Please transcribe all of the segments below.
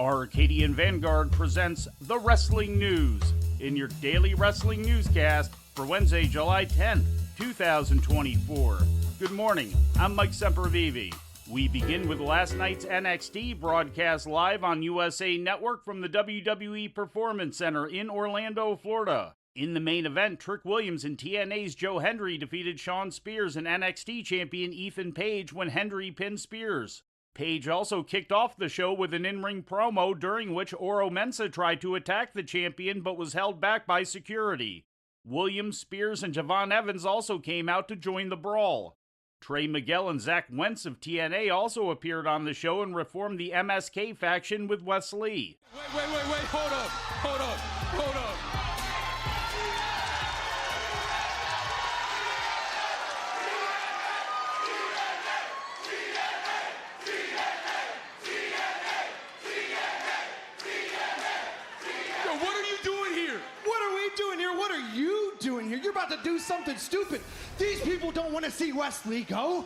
Arcadian Vanguard presents the Wrestling News in your daily wrestling newscast for Wednesday, July 10th, 2024. Good morning, I'm Mike Sempervive. We begin with last night's NXT broadcast live on USA Network from the WWE Performance Center in Orlando, Florida. In the main event, Trick Williams and TNA's Joe Hendry defeated Shawn Spears and NXT champion Ethan Page when Hendry pinned Spears. Page also kicked off the show with an in-ring promo during which Oro Mensah tried to attack the champion but was held back by security. Williams, Spears, and Javon Evans also came out to join the brawl. Trey Miguel and Zach Wentz of TNA also appeared on the show and reformed the MSK faction with Wes Lee. Wait, hold up. You're about to do something stupid. These people don't want to see Wes Lee go.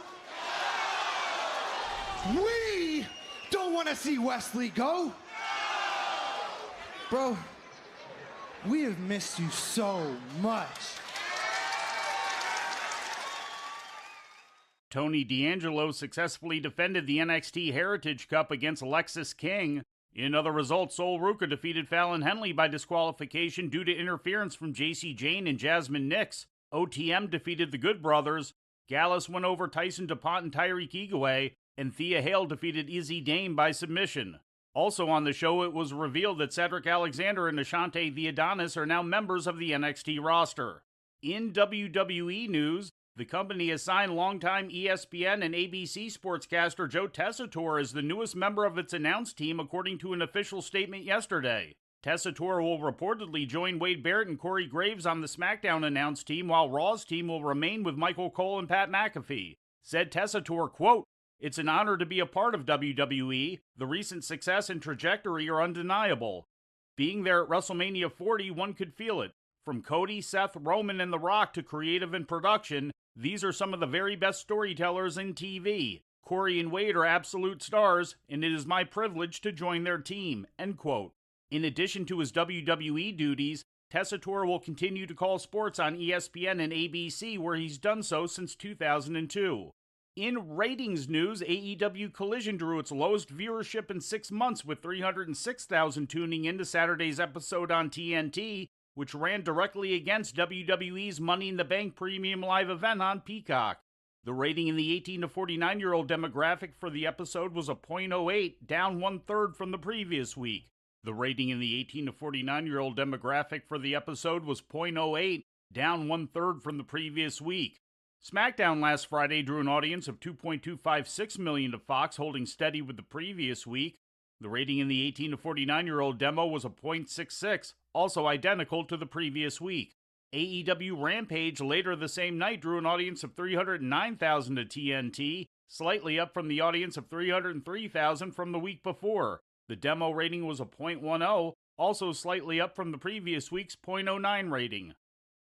We don't want to see Wes Lee go. Bro, we have missed you so much. Tony D'Angelo successfully defended the NXT Heritage Cup against Lexis King. In other results, Sol Ruka defeated Fallon Henley by disqualification due to interference from Jayce Jane and Jasmine Nix. OTM defeated the Good Brothers. Gallus went over Tyson DuPont and Tyreek Igwe, and Thea Hale defeated Izzy Dame by submission. Also on the show, it was revealed that Cedric Alexander and Ashante the Adonis are now members of the NXT roster. In WWE news, the company has signed longtime ESPN and ABC sportscaster Joe Tessitore as the newest member of its announce team, according to an official statement yesterday. Tessitore will reportedly join Wade Barrett and Corey Graves on the SmackDown announce team, while Raw's team will remain with Michael Cole and Pat McAfee. Said Tessitore, quote, "It's an honor to be a part of WWE. The recent success and trajectory are undeniable. Being there at WrestleMania 40, one could feel it. From Cody, Seth, Roman, and The Rock to creative and production, these are some of the very best storytellers in TV. Corey and Wade are absolute stars, and it is my privilege to join their team," end quote. In addition to his WWE duties, Tessitore will continue to call sports on ESPN and ABC, where he's done so since 2002. In ratings news, AEW Collision drew its lowest viewership in 6 months, with 306,000 tuning into Saturday's episode on TNT, which ran directly against WWE's Money in the Bank premium live event on Peacock. The rating in the 18 to 49-year-old demographic for the episode was a .08, down 1/3 from the previous week. The rating in the 18 to 49-year-old demographic for the episode was .08, down 1/3 from the previous week. SmackDown last Friday drew an audience of 2.256 million to Fox, holding steady with the previous week. The rating in the 18 to 49-year-old demo was a .66, also identical to the previous week. AEW Rampage later the same night drew an audience of 309,000 to TNT, slightly up from the audience of 303,000 from the week before. The demo rating was a .10, also slightly up from the previous week's .09 rating.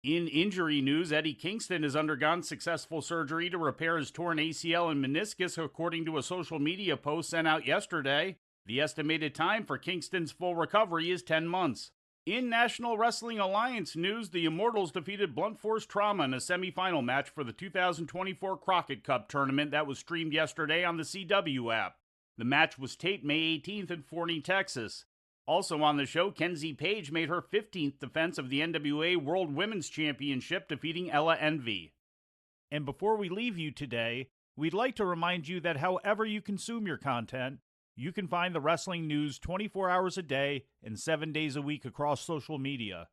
In injury news, Eddie Kingston has undergone successful surgery to repair his torn ACL and meniscus, according to a social media post sent out yesterday. The estimated time for Kingston's full recovery is 10 months. In National Wrestling Alliance news, the Immortals defeated Blunt Force Trauma in a semifinal match for the 2024 Crockett Cup tournament that was streamed yesterday on the CW app. The match was taped May 18th in Forney, Texas. Also on the show, Kenzie Page made her 15th defense of the NWA World Women's Championship, defeating Ella Envy. And before we leave you today, we'd like to remind you that however you consume your content, you can find the wrestling news 24 hours a day and 7 days a week across social media.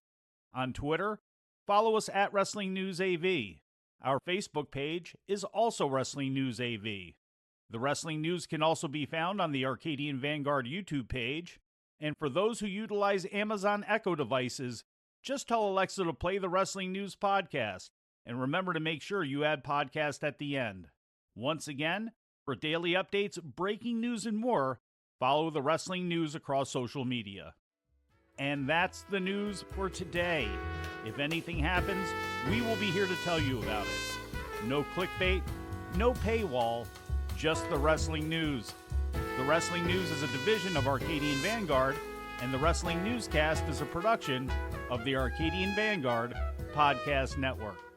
On Twitter, follow us at Wrestling News AV. Our Facebook page is also Wrestling News AV. The Wrestling News can also be found on the Arcadian Vanguard YouTube page. And for those who utilize Amazon Echo devices, just tell Alexa to play the Wrestling News podcast. And remember to make sure you add podcast at the end. Once again, for daily updates, breaking news, and more, follow the Wrestling News across social media. And that's the news for today. If anything happens, we will be here to tell you about it. No clickbait, no paywall, just the wrestling news. The Wrestling News is a division of Arcadian Vanguard, and the Wrestling Newscast is a production of the Arcadian Vanguard Podcast Network.